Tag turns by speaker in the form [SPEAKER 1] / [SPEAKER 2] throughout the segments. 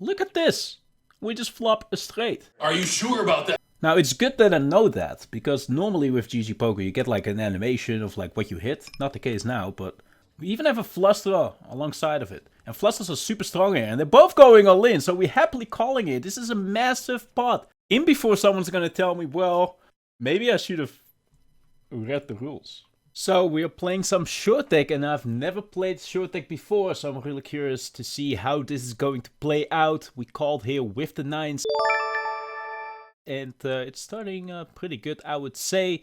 [SPEAKER 1] Look at this. We just flop a straight.
[SPEAKER 2] Are you sure about that?
[SPEAKER 1] Now it's good that I know that, because normally with GG Poker you get like an animation of like what you hit. Not the case now, but we even have a flush draw alongside of it. And flushes are super strong here, and they're both going all in, so we're happily calling it. This is a massive pot. In before someone's gonna tell me, well, maybe I should have read the rules. So we are playing some short deck, and I've never played short deck before, so I'm really curious to see how this is going to play out. We called here with the nines. And it's starting pretty good, I would say.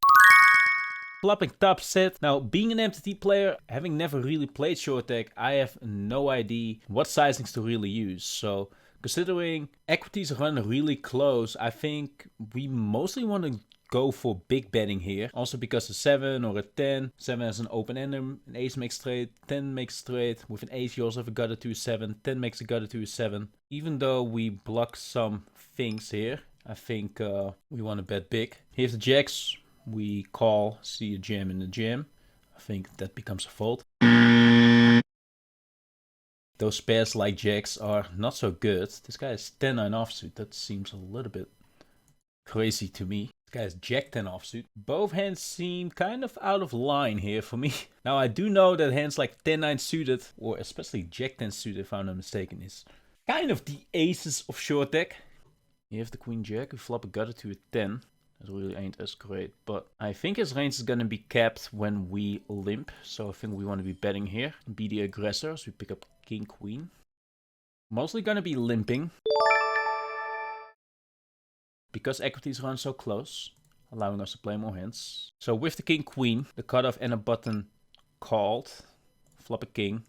[SPEAKER 1] Flopping top set. Now, being an MTT player, having never really played short deck, I have no idea what sizings to really use. So, considering equities run really close, I think we mostly want to go for big betting here. Also because a 7 or a 10. 7 has an open ender, an ace makes straight, 10 makes straight. With an ace you also have a gutter to a 7, 10 makes a gutter to a 7. Even though we block some things here, I think we want to bet big. Here's the jacks. We call, see a jam in the jam. I think that becomes a fold. Those pairs like jacks are not so good. This guy is 10-9 offsuit. That seems a little bit crazy to me. This guy is jack 10 offsuit. Both hands seem kind of out of line here for me. Now I do know that hands like 10-9 suited, or especially jack 10 suited if I'm not mistaken, is kind of the aces of short deck. You have the queen jack, we flop a gutter to a 10. That really ain't as great, but I think his range is gonna be capped when we limp. So I think we want to be betting here. Be the aggressor, so we pick up king, queen. Mostly gonna be limping. Because equities run so close, allowing us to play more hands. So with the king, queen, the cutoff and a button called. Flop a king.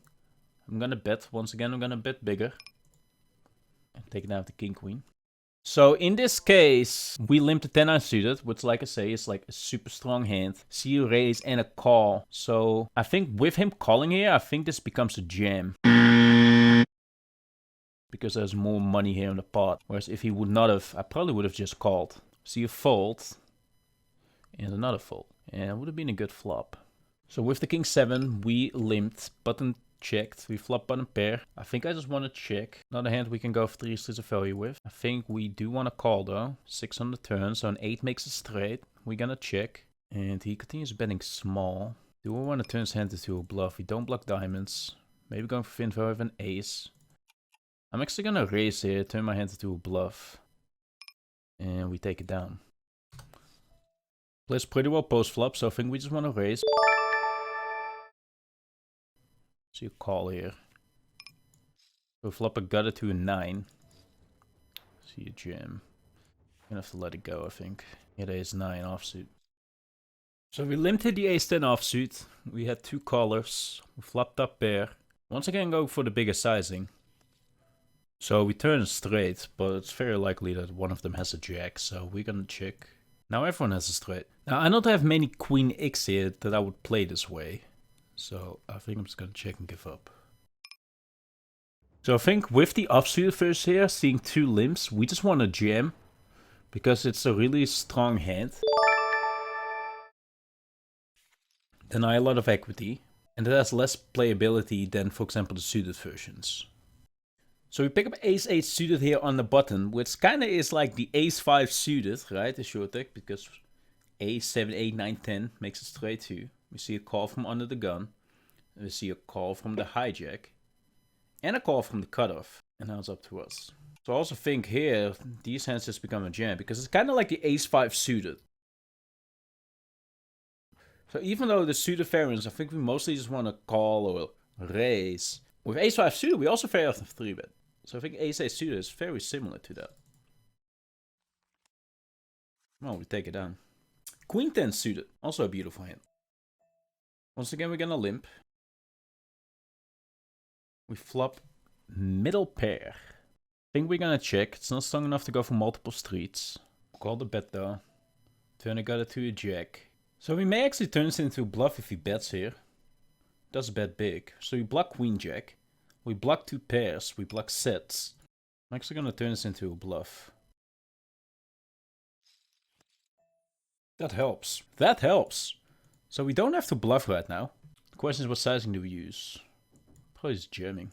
[SPEAKER 1] I'm gonna bet, once again I'm gonna bet bigger. And take it down with the king, queen. So in this case, we limp the 10-9 suited, which like I say is like a super strong hand. See a raise and a call. So I think with him calling here, I think this becomes a jam. Because there's more money here in the pot. Whereas if he would not have, I probably would have just called. See a fold. And another fold. And it would have been a good flop. So with the king 7, we limped, button checked, we flop button pair. I think I just want to check. Another hand we can go for 3 streets of value with. I think we do want to call though. 6 on the turn, so an 8 makes a straight. We're gonna check. And he continues betting small. Do we want to turn his hand into a bluff? We don't block diamonds. Maybe going for fin value with an ace. I'm actually gonna raise here, turn my hand into a bluff. And we take it down. Plays pretty well post flop, so I think we just want to raise. See a call here. So flop a gutter to a 9. See a jam. Gonna have to let it go, I think. Yeah, the ace 9 offsuit. So we limped hit the ace 10 offsuit. We had 2 callers. We flopped up pair. Once again, go for the bigger sizing. So we turn straight, but it's very likely that one of them has a jack. So we're gonna check. Now everyone has a straight. Now I don't have many queen X here that I would play this way. So I think I'm just gonna check and give up. So I think with the offsuit first here, seeing 2 limps, we just want to jam. Because it's a really strong hand. Deny a lot of equity. And it has less playability than, for example, the suited versions. So we pick up ace 8 suited here on the button, which kind of is like the ace 5 suited, right? The short deck, because ace 7, 8, 9, 10 makes it straight 2. We see a call from under the gun. And we see a call from the hijack. And a call from the cutoff. And now it's up to us. So I also think here, these hands just become a jam. Because it's kind of like the ace 5 suited. So even though the suited variants, I think we mostly just want to call or raise. With ace 5 suited, we also very often 3-bet. So I think ace 8 suited is very similar to that. Well, we take it down. Queen 10 suited, also a beautiful hand. Once again, we're gonna limp. We flop middle pair. I think we're gonna check. It's not strong enough to go for multiple streets. Call the bet though. Turn a gutter to a jack. So we may actually turn this into a bluff if he bets here. Does bet big. So we block queen jack. We block 2 pairs. We block sets. I'm actually gonna turn this into a bluff. That helps. That helps. So we don't have to bluff right now. The question is, what sizing do we use? Probably just jamming.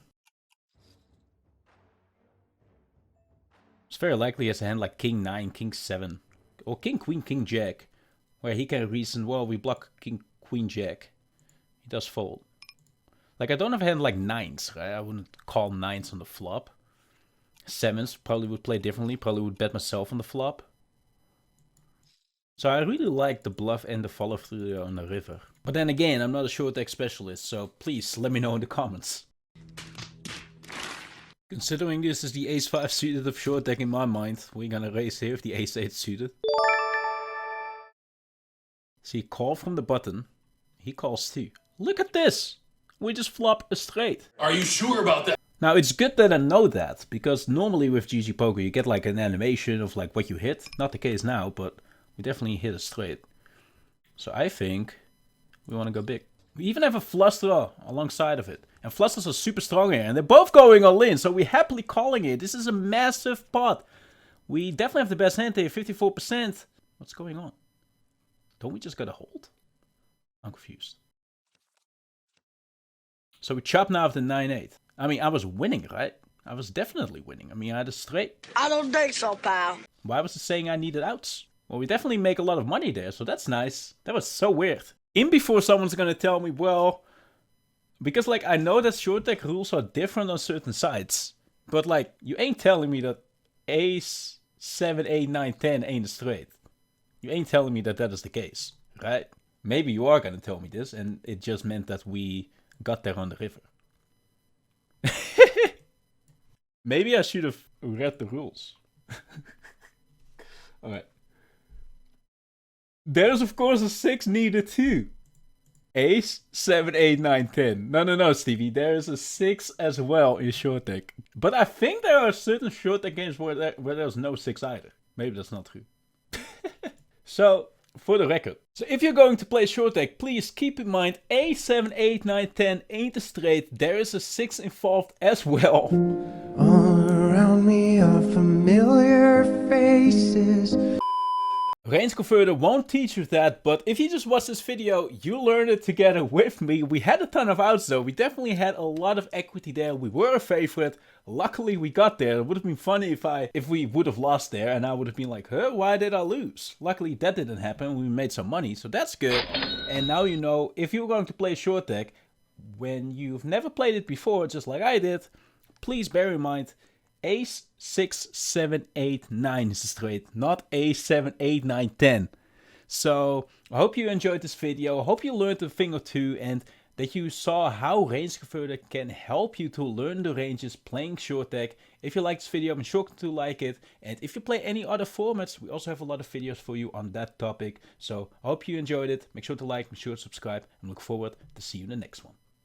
[SPEAKER 1] It's very likely he has a hand like king 9, king 7, or king queen, king jack, where he can reason, well, we block king queen jack. He does fold. Like, I don't have a hand like 9s, right? I wouldn't call 9s on the flop. 7s probably would play differently, probably would bet myself on the flop. So I really like the bluff and the follow through on the river. But then again, I'm not a short deck specialist, so please let me know in the comments. Considering this is the ace-5 suited of short deck in my mind, we're gonna raise here with the ace-8 suited. See, call from the button. He calls too. Look at this! We just flop a straight.
[SPEAKER 2] Are you sure about that?
[SPEAKER 1] Now it's good that I know that, because normally with GG Poker you get like an animation of like what you hit. Not the case now, but we definitely hit a straight. So I think we want to go big. We even have a flush draw alongside of it. And flush draws are super strong here, and they're both going all in, so we're happily calling it. This is a massive pot. We definitely have the best hand here, 54%. What's going on? Don't we just gotta hold? I'm confused. So we chop now with the 9-8. I mean, I was winning, right? I was definitely winning. I mean, I had a straight.
[SPEAKER 3] I don't think so, pal.
[SPEAKER 1] Why was it saying I needed outs? Well, we definitely make a lot of money there, so that's nice. That was so weird. In before someone's gonna tell me, well, because like I know that short deck rules are different on certain sides, but like you ain't telling me that ace 7, 8, 9, 10 ain't a straight. You ain't telling me that that is the case, right? Maybe you are gonna tell me this, and it just meant that we got there on the river. Maybe I should have read the rules. Alright. There's of course a 6 needed too. Ace, 7, 8, 9, 10. No, Stevie. There is a 6 as well in short deck. But I think there are certain short deck games where there's no 6 either. Maybe that's not true. So, for the record. So if you're going to play short deck, please keep in mind Ace, 7, 8, 9, 10 ain't a straight. There is a 6 involved as well.
[SPEAKER 4] All around me are familiar faces.
[SPEAKER 1] RangeConverter won't teach you that, but if you just watch this video, you learn it together with me. We had a ton of outs though. We definitely had a lot of equity there. We were a favorite. Luckily we got there. It would have been funny if we would have lost there and I would have been like, huh, why did I lose? Luckily that didn't happen. We made some money, so that's good. And now you know, if you're going to play short deck, when you've never played it before, just like I did, please bear in mind, Ace, 6, 7, 8, 9 is a straight, not Ace, 7, 8, 9, 10. So, I hope you enjoyed this video. I hope you learned a thing or two and that you saw how RangeConverter can help you to learn the ranges playing short deck. If you like this video, make sure to like it. And if you play any other formats, we also have a lot of videos for you on that topic. So, I hope you enjoyed it. Make sure to like, make sure to subscribe, and look forward to see you in the next one.